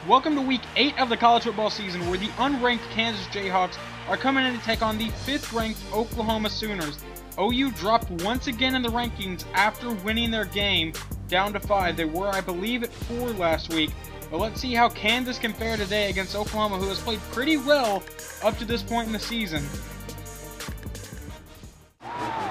Welcome to Week 8 of the college football season, where the unranked Kansas Jayhawks are coming in to take on the 5th-ranked Oklahoma Sooners. OU dropped once again in the rankings after winning their game down to 5. They were, I believe, at 4 last week. But let's see how Kansas can fare today against Oklahoma, who has played pretty well up to this point in the season.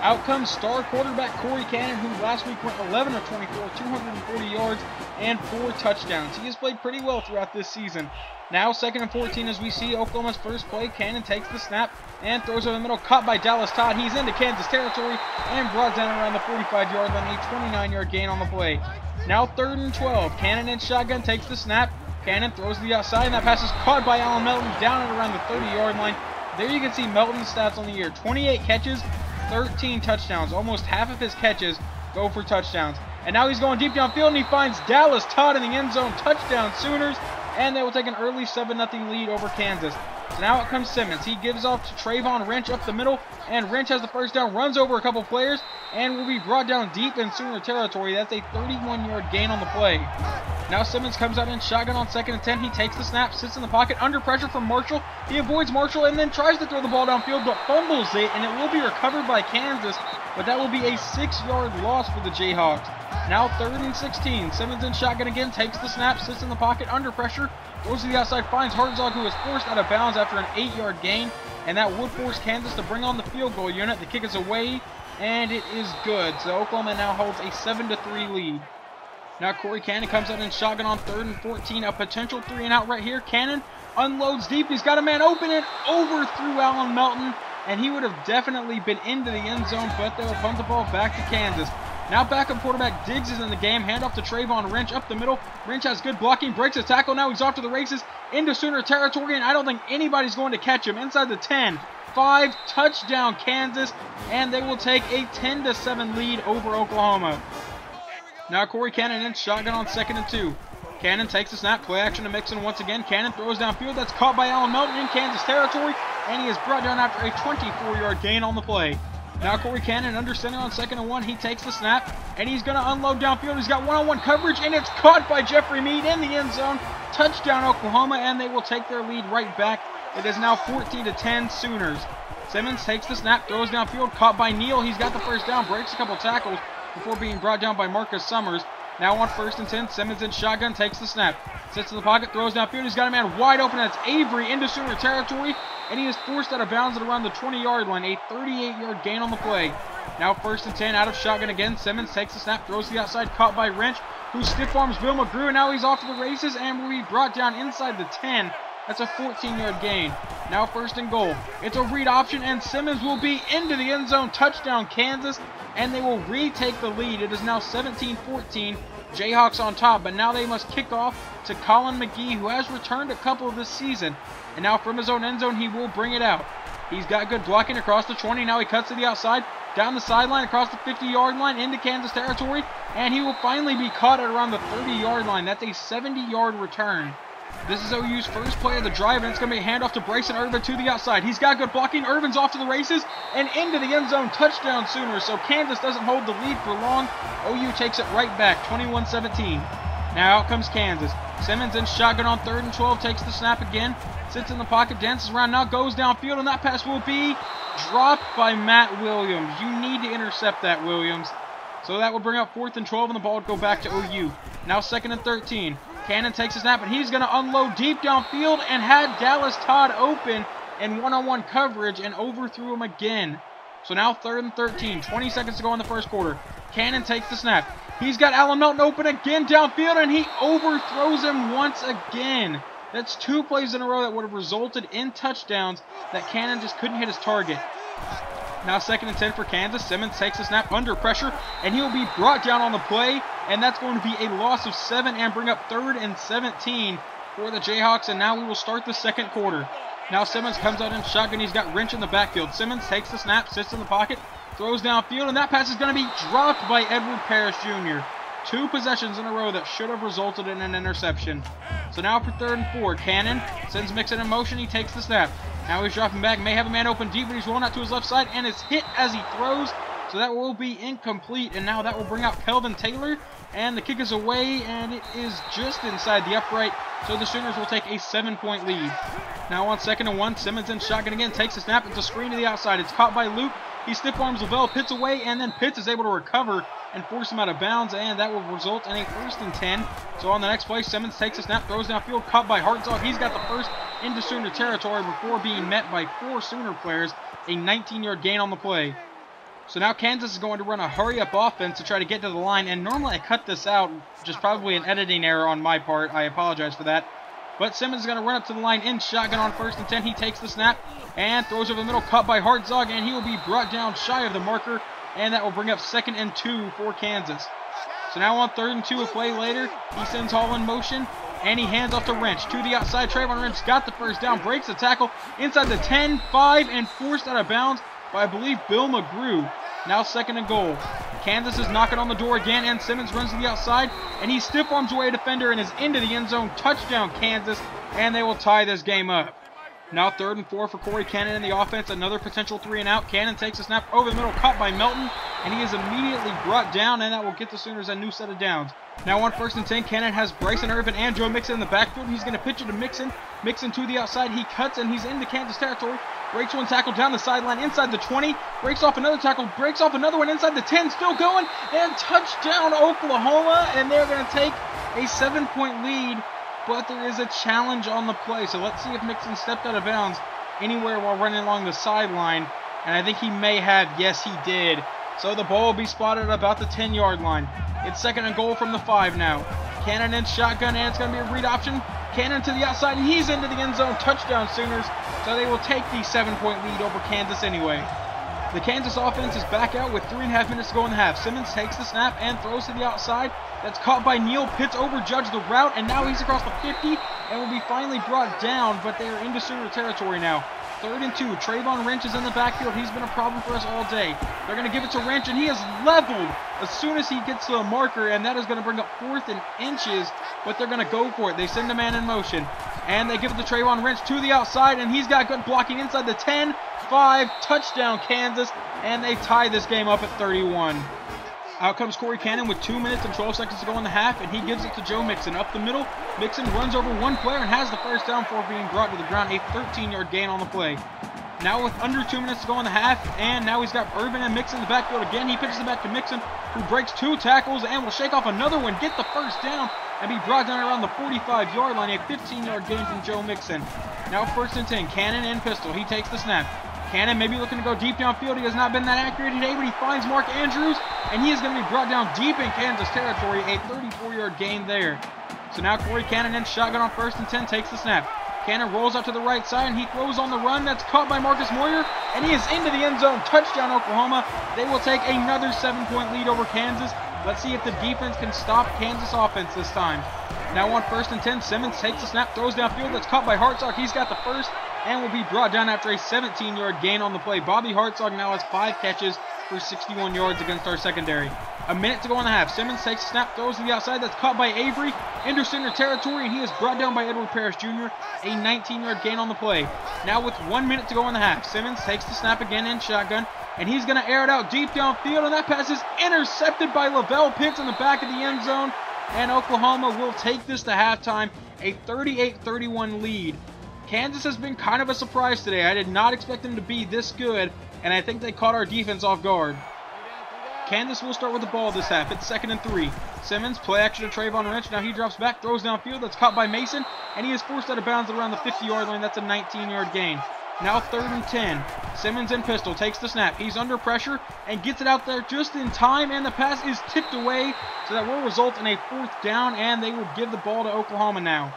Out comes star quarterback Corey Cannon, who last week went 11 of 24, 240 yards, and 4 touchdowns. He has played pretty well throughout this season. Now 2nd and 14 as we see Oklahoma's first play. Cannon takes the snap and throws over the middle, caught by Dallas Todd. He's into Kansas territory and brought down around the 45-yard line, a 29-yard gain on the play. Now 3rd and 12. Cannon in shotgun takes the snap. Cannon throws to the outside, and that pass is caught by Allen Melton down at around the 30-yard line. There you can see Melton's stats on the year. 28 catches, 13 touchdowns. Almost half of his catches go for touchdowns. And now he's going deep downfield, and he finds Dallas Todd in the end zone. Touchdown Sooners, and they will take an early 7-0 lead over Kansas. So now it comes Simmons. He gives off to Trayvon Wrench up the middle, and Wrench has the first down, runs over a couple players, and will be brought down deep in Sooner territory. That's a 31-yard gain on the play. Now Simmons comes out in shotgun on 2nd and 10. He takes the snap, sits in the pocket, under pressure from Marshall. He avoids Marshall and then tries to throw the ball downfield, but fumbles it, and it will be recovered by Kansas, but that will be a 6-yard loss for the Jayhawks. Now 3rd and 16. Simmons in shotgun again, takes the snap, sits in the pocket, under pressure, goes to the outside, finds Hartzog, who is forced out of bounds after an 8-yard gain, and that would force Kansas to bring on the field goal unit. The kick is away, and it is good. So Oklahoma now holds a 7-3 lead. Now Corey Cannon comes out in shotgun on 3rd and 14, a potential 3-and-out right here. Cannon unloads deep. He's got a man open and overthrew Allen Melton, and he would have definitely been into the end zone, but they will punt the ball back to Kansas. Now backup quarterback Diggs is in the game. Handoff to Trayvon Wrench up the middle. Wrench has good blocking, breaks his tackle. Now he's off to the races into Sooner territory, and I don't think anybody's going to catch him. Inside the 10, 5, touchdown Kansas, and they will take a 10-7 lead over Oklahoma. Now Corey Cannon in shotgun on 2nd and 2. Cannon takes the snap, play action to Mixon once again. Cannon throws downfield. That's caught by Allen Melton in Kansas territory, and he is brought down after a 24-yard gain on the play. Now Corey Cannon under center on 2nd and 1. He takes the snap, and he's going to unload downfield. He's got one-on-one coverage, and it's caught by Jeffrey Mead in the end zone. Touchdown Oklahoma, and they will take their lead right back. It is now 14-10 Sooners. Simmons takes the snap, throws downfield, caught by Neal. He's got the first down, breaks a couple tackles before being brought down by Marcus Summers. Now on 1st and 10, Simmons in shotgun, takes the snap, sits in the pocket, throws downfield. He's got a man wide open. That's Avery into Sooner territory, and he is forced out of bounds at around the 20-yard line, a 38-yard gain on the play. Now 1st and 10, out of shotgun again. Simmons takes the snap, throws to the outside, caught by Wrench, who stiff arms Bill McGrew, and now he's off to the races and will be brought down inside the 10. That's a 14-yard gain. Now 1st and goal. It's a read option, and Simmons will be into the end zone. Touchdown Kansas, and they will retake the lead. It is now 17-14. Jayhawks on top, but now they must kick off to Colin McGee, who has returned a couple this season. And now from his own end zone, he will bring it out. He's got good blocking across the 20. Now he cuts to the outside, down the sideline, across the 50-yard line, into Kansas territory, and he will finally be caught at around the 30-yard line. That's a 70-yard return. This is OU's first play of the drive, and it's going to be a handoff to Bryson Irvin to the outside. He's got good blocking. Irvin's off to the races and into the end zone. Touchdown Sooners. So Kansas doesn't hold the lead for long. OU takes it right back, 21-17. Now out comes Kansas. Simmons in shotgun on 3rd and 12, takes the snap again, sits in the pocket, dances around, now goes downfield, and that pass will be dropped by Matt Williams. You need to intercept that, Williams. So that will bring up 4th and 12, and the ball would go back to OU. Now 2nd and 13. Cannon takes a snap, and he's going to unload deep downfield and had Dallas Todd open in one-on-one coverage and overthrew him again. So now 3rd and 13, 20 seconds to go in the first quarter. Cannon takes the snap. He's got Allen Melton open again downfield, and he overthrows him once again. That's 2 plays in a row that would have resulted in touchdowns that Cannon just couldn't hit his target. Now 2nd and 10 for Kansas. Simmons takes the snap under pressure, and he will be brought down on the play, and that's going to be a loss of 7 and bring up 3rd and 17 for the Jayhawks, and now we will start the second quarter. Now Simmons comes out in shotgun. He's got Wrench in the backfield. Simmons takes the snap, sits in the pocket, throws downfield, and that pass is going to be dropped by Edward Parrish Jr. 2 possessions in a row that should have resulted in an interception. So now for 3rd and 4, Cannon sends Mixon in motion. He takes the snap. Now he's dropping back, may have a man open deep, but he's rolling out to his left side, and is hit as he throws, So that will be incomplete, and now that will bring out Kelvin Taylor. And the kick is away, and it is just inside the upright. So the Sooners will take a 7-point lead. Now on 2nd and 1, Simmons in shotgun again, takes a snap. It's a screen to the outside. It's caught by Luke. He stiff arms Lavelle, Pitts away, and then Pitts is able to recover and force him out of bounds, and that will result in a 1st and 10. So on the next play, Simmons takes a snap, throws downfield, caught by Hartzog. He's got the first into Sooner territory before being met by 4 Sooner players, a 19-yard gain on the play. So now Kansas is going to run a hurry-up offense to try to get to the line, and normally I cut this out, just probably an editing error on my part. I apologize for that. But Simmons is going to run up to the line in shotgun on 1st and 10. He takes the snap and throws over the middle, caught by Hartzog, and he will be brought down shy of the marker, and that will bring up 2nd and 2 for Kansas. So now on 3rd and 2, a play later, he sends Hall in motion, and he hands off to Wrench. To the outside, Trayvon Wrench got the first down, breaks the tackle inside the 10, 5, and forced out of bounds by, I believe, Bill McGrew. Now 2nd and goal. Kansas is knocking on the door again, and Simmons runs to the outside, and he stiff arms away a defender and is into the end zone. Touchdown, Kansas, and they will tie this game up. Now 3rd and 4 for Corey Cannon in the offense. Another potential 3 and out. Cannon takes a snap over the middle, caught by Melton, and he is immediately brought down, and that will get the Sooners a new set of downs. Now on 1st and 10, Cannon has Bryson Irvin and Joe Mixon in the backfield. He's going to pitch it to Mixon. Mixon to the outside. He cuts, and he's into Kansas territory. Breaks one tackle down the sideline inside the 20. Breaks off another tackle. Breaks off another one inside the 10. Still going. And touchdown, Oklahoma. And they're going to take a 7-point lead. But there is a challenge on the play. So let's see if Mixon stepped out of bounds anywhere while running along the sideline. And I think he may have. Yes, he did. So the ball will be spotted at about the 10-yard line. It's 2nd and goal from the 5 now. Cannon in shotgun, and it's going to be a read option. Cannon to the outside, and he's into the end zone. Touchdown, Sooners. So they will take the 7-point lead over Kansas anyway. The Kansas offense is back out with 3.5 minutes to go in the half. Simmons takes the snap and throws to the outside. That's caught by Neal. Pitts overjudged the route, and now he's across the 50 and will be finally brought down, but they are into Sooner territory now. 3rd and 2. Trayvon Wrench is in the backfield. He's been a problem for us all day. They're going to give it to Wrench, and he is leveled as soon as he gets to the marker, and that is going to bring up 4th and inches, but they're going to go for it. They send a man in motion, and they give it to Trayvon Wrench to the outside, and he's got good blocking inside the 10, 5, touchdown Kansas, and they tie this game up at 31. Out comes Corey Cannon with 2 minutes and 12 seconds to go in the half, and he gives it to Joe Mixon up the middle. Mixon runs over one player and has the first down before being brought to the ground, a 13-yard gain on the play. Now with under 2 minutes to go in the half, and now he's got Irvin and Mixon in the backfield again. He pitches it back to Mixon, who breaks 2 tackles and will shake off another one, get the first down, and be brought down around the 45-yard line, a 15-yard gain from Joe Mixon. Now 1st and 10, Cannon and pistol. He takes the snap. Cannon maybe looking to go deep downfield. He has not been that accurate today, but he finds Mark Andrews, and he is going to be brought down deep in Kansas territory, a 34-yard gain there. So now Corey Cannon in shotgun on 1st and 10 takes the snap. Cannon rolls up to the right side, and he throws on the run. That's caught by Marcus Moyer, and he is into the end zone. Touchdown, Oklahoma. They will take another 7-point lead over Kansas. Let's see if the defense can stop Kansas offense this time. Now on 1st and 10, Simmons takes the snap, throws downfield. That's caught by Hartzog. He's got the first and will be brought down after a 17-yard gain on the play. Bobby Hartzog now has 5 catches for 61 yards against our secondary. A minute to go in the half. Simmons takes the snap, throws to the outside. That's caught by Avery into center territory, and he is brought down by Edward Parrish Jr., a 19-yard gain on the play. Now with 1 minute to go in the half, Simmons takes the snap again in shotgun, and he's going to air it out deep downfield, and that pass is intercepted by Lavelle Pitts in the back of the end zone, and Oklahoma will take this to halftime, a 38-31 lead. Kansas has been kind of a surprise today. I did not expect them to be this good, and I think they caught our defense off guard. Kansas will start with the ball this half. It's 2nd and 3. Simmons, play action to Trayvon Wrench. Now he drops back, throws downfield. That's caught by Mason, and he is forced out of bounds around the 50-yard line. That's a 19-yard gain. Now 3rd and 10. Simmons in pistol, takes the snap. He's under pressure and gets it out there just in time, and the pass is tipped away, so that will result in a 4th down, and they will give the ball to Oklahoma now.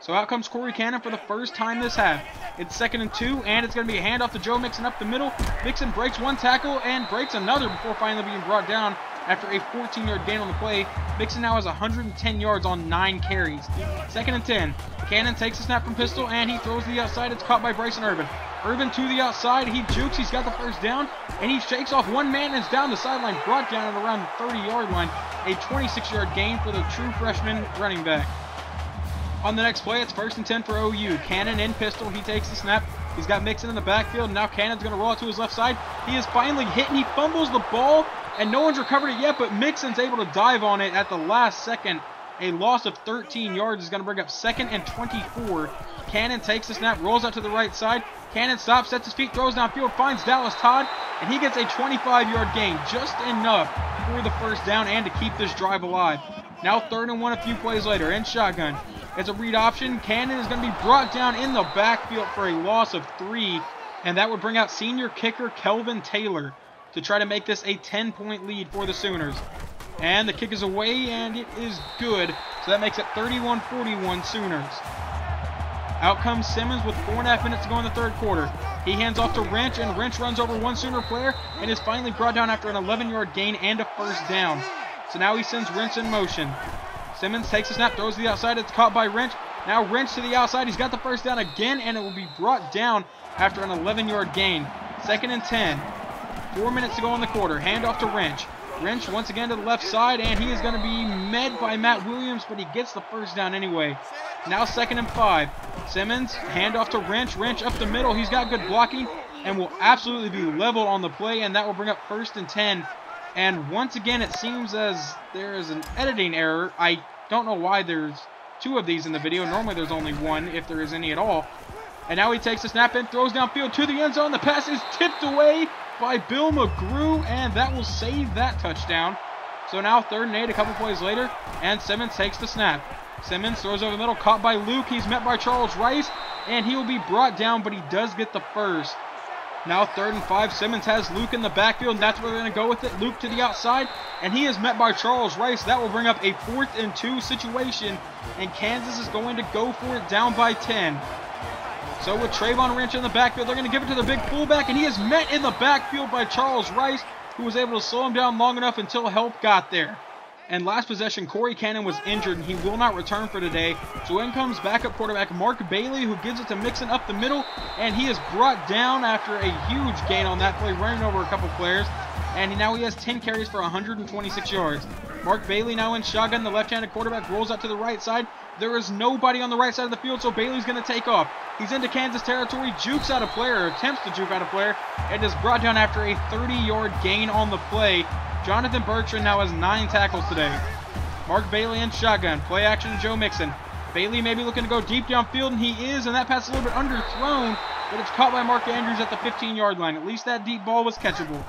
So out comes Corey Cannon for the first time this half. It's 2nd and 2, and it's going to be a handoff to Joe Mixon up the middle. Mixon breaks one tackle and breaks another before finally being brought down after a 14-yard gain on the play. Mixon now has 110 yards on 9 carries. 2nd and 10. Cannon takes a snap from pistol, and he throws to the outside. It's caught by Bryson Irvin. Irvin to the outside. He jukes. He's got the first down, and he shakes off one man and is down the sideline, brought down at around the 30-yard line. A 26-yard gain for the true freshman running back. On the next play, it's 1st and 10 for OU. Cannon in pistol. He takes the snap, He's got Mixon in the backfield, and now Cannon's going to roll out to his left side. He is finally hit, and he fumbles the ball, and no one's recovered it yet, but Mixon's able to dive on it at the last second. A loss of 13 yards is going to bring up 2nd and 24. Cannon takes the snap, rolls out to the right side. Cannon stops, sets his feet, throws downfield, finds Dallas Todd, and he gets a 25-yard gain, just enough for the first down and to keep this drive alive. Now 3rd and 1 a few plays later, in shotgun. It's a read option. Cannon is going to be brought down in the backfield for a loss of 3, and that would bring out senior kicker Kelvin Taylor to try to make this a 10-point lead for the Sooners. And the kick is away, and it is good, so that makes it 31-41 Sooners. Out comes Simmons with 4.5 minutes to go in the 3rd quarter. He hands off to Wrench, and Wrench runs over one Sooner player and is finally brought down after an 11-yard gain and a first down. So now he sends Wrench in motion. Simmons takes the snap, throws to the outside. It's caught by Wrench. Now Wrench to the outside. He's got the first down again, and it will be brought down after an 11-yard gain. 2nd and 10. 4 minutes to go in the quarter. Hand off to Wrench. Wrench once again to the left side, and he is going to be met by Matt Williams, but he gets the first down anyway. Now 2nd and 5. Simmons, hand off to Wrench. Wrench up the middle. He's got good blocking and will absolutely be leveled on the play, and that will bring up 1st and 10. And once again, it seems as there is an editing error. I don't know why there's 2 of these in the video. Normally there's only 1, if there is any at all. And now he takes the snap and throws downfield to the end zone. The pass is tipped away by Bill McGrew, and that will save that touchdown. So now 3rd and 8 a couple plays later, and Simmons takes the snap. Simmons throws over the middle, caught by Luke. He's met by Charles Rice, and he will be brought down, but he does get the first. Now 3rd and 5. Simmons has Luke in the backfield, and that's where they're going to go with it. Luke to the outside, and he is met by Charles Rice. That will bring up a 4th and 2 situation, and Kansas is going to go for it down by 10. So with Trayvon Wrench in the backfield, they're going to give it to the big fullback, and he is met in the backfield by Charles Rice, who was able to slow him down long enough until help got there. And last possession, Corey Cannon was injured, and he will not return for today. So in comes backup quarterback Mark Bailey, who gives it to Mixon up the middle, and he is brought down after a huge gain on that play, running over a couple players. And now he has 10 carries for 126 yards. Mark Bailey now in shotgun. The left-handed quarterback rolls out to the right side. There is nobody on the right side of the field, so Bailey's going to take off. He's into Kansas territory, jukes out a player, or attempts to juke out a player, and is brought down after a 30-yard gain on the play. Jonathan Bertrand now has 9 tackles today. Mark Bailey in shotgun. Play action to Joe Mixon. Bailey may be looking to go deep downfield, and he is, and that pass is a little bit underthrown, but it's caught by Mark Andrews at the 15-yard line. At least that deep ball was catchable.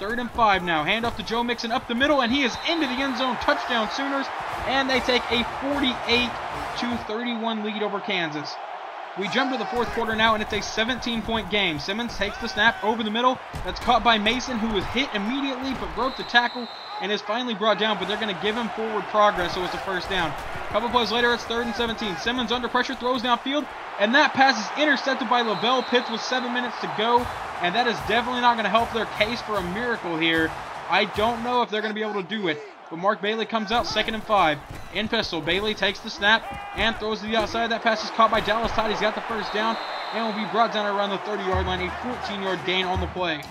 3rd and 5 now. Hand off to Joe Mixon up the middle, and he is into the end zone. Touchdown Sooners, and they take a 48-31 lead over Kansas. We jump to the 4th quarter now, and it's a 17-point game. Simmons takes the snap over the middle. That's caught by Mason, who was hit immediately but broke the tackle and is finally brought down, but they're going to give him forward progress, so it's a first down. A couple plays later, it's 3rd and 17. Simmons under pressure, throws downfield, and that pass is intercepted by Lavelle Pitts with 7 minutes to go, and that is definitely not going to help their case for a miracle here. I don't know if they're going to be able to do it. But Mark Bailey comes out, 2nd and 5. In pistol, Bailey takes the snap and throws to the outside. That pass is caught by Dallas Todd. He's got the first down and will be brought down around the 30-yard line. A 14-yard gain on the play.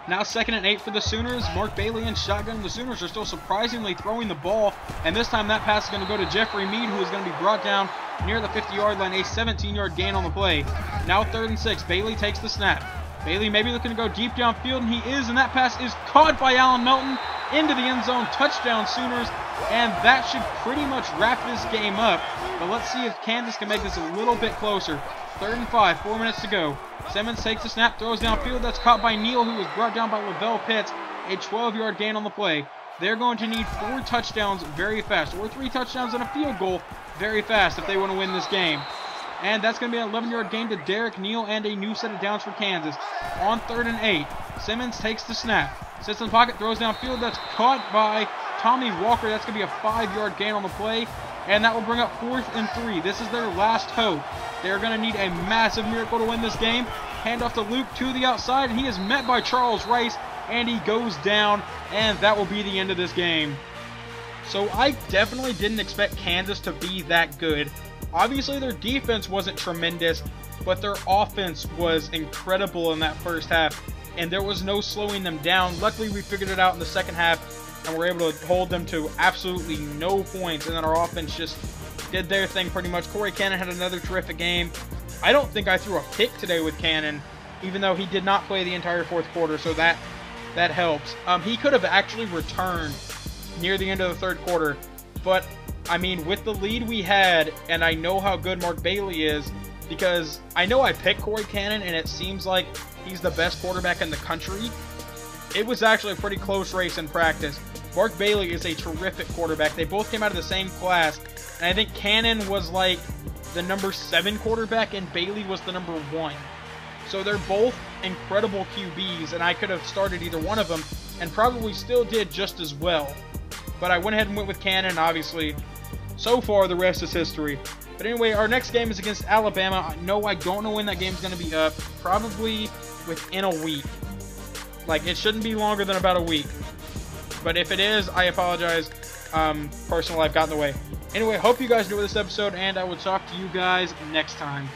Now 2nd and 8 for the Sooners. Mark Bailey in shotgun. The Sooners are still surprisingly throwing the ball. And this time that pass is going to go to Jeffrey Mead, who is going to be brought down near the 50-yard line. A 17-yard gain on the play. Now 3rd and 6. Bailey takes the snap. Bailey may be looking to go deep downfield, and he is, and that pass is caught by Allen Melton into the end zone. Touchdown Sooners, and that should pretty much wrap this game up. But let's see if Kansas can make this a little bit closer. 3rd and 5, 4 minutes to go. Simmons takes the snap, throws downfield. That's caught by Neal, who was brought down by Lavelle Pitts. A 12-yard gain on the play. They're going to need 4 touchdowns very fast, or 3 touchdowns and a field goal very fast if they want to win this game. And that's going to be an 11-yard gain to Derek Neal and a new set of downs for Kansas. On 3rd and 8, Simmons takes the snap. Sits in the pocket, throws downfield. That's caught by Tommy Walker. That's going to be a 5-yard gain on the play. And that will bring up 4th and 3. This is their last hope. They're going to need a massive miracle to win this game. Hand off to Luke to the outside, and he is met by Charles Rice, and he goes down, and that will be the end of this game. So I definitely didn't expect Kansas to be that good. Obviously, their defense wasn't tremendous, but their offense was incredible in that first half, and there was no slowing them down. Luckily, we figured it out in the second half, and were able to hold them to absolutely no points, and then our offense just did their thing pretty much. Corey Cannon had another terrific game. I don't think I threw a pick today with Cannon, even though he did not play the entire fourth quarter, so that helps. He could have actually returned near the end of the third quarter, but I mean, with the lead we had, and I know how good Mark Bailey is, because I know I picked Corey Cannon, and it seems like he's the best quarterback in the country. It was actually a pretty close race in practice. Mark Bailey is a terrific quarterback. They both came out of the same class, and I think Cannon was like the number 7 quarterback, and Bailey was the number 1. So they're both incredible QBs, and I could have started either one of them, and probably still did just as well. But I went ahead and went with Cannon, obviously. So far, the rest is history. But anyway, our next game is against Alabama. No, I don't know when that game's going to be up. Probably within a week. Like, it shouldn't be longer than about a week. But if it is, I apologize. Personal life got in the way. Anyway, hope you guys enjoyed this episode, and I will talk to you guys next time.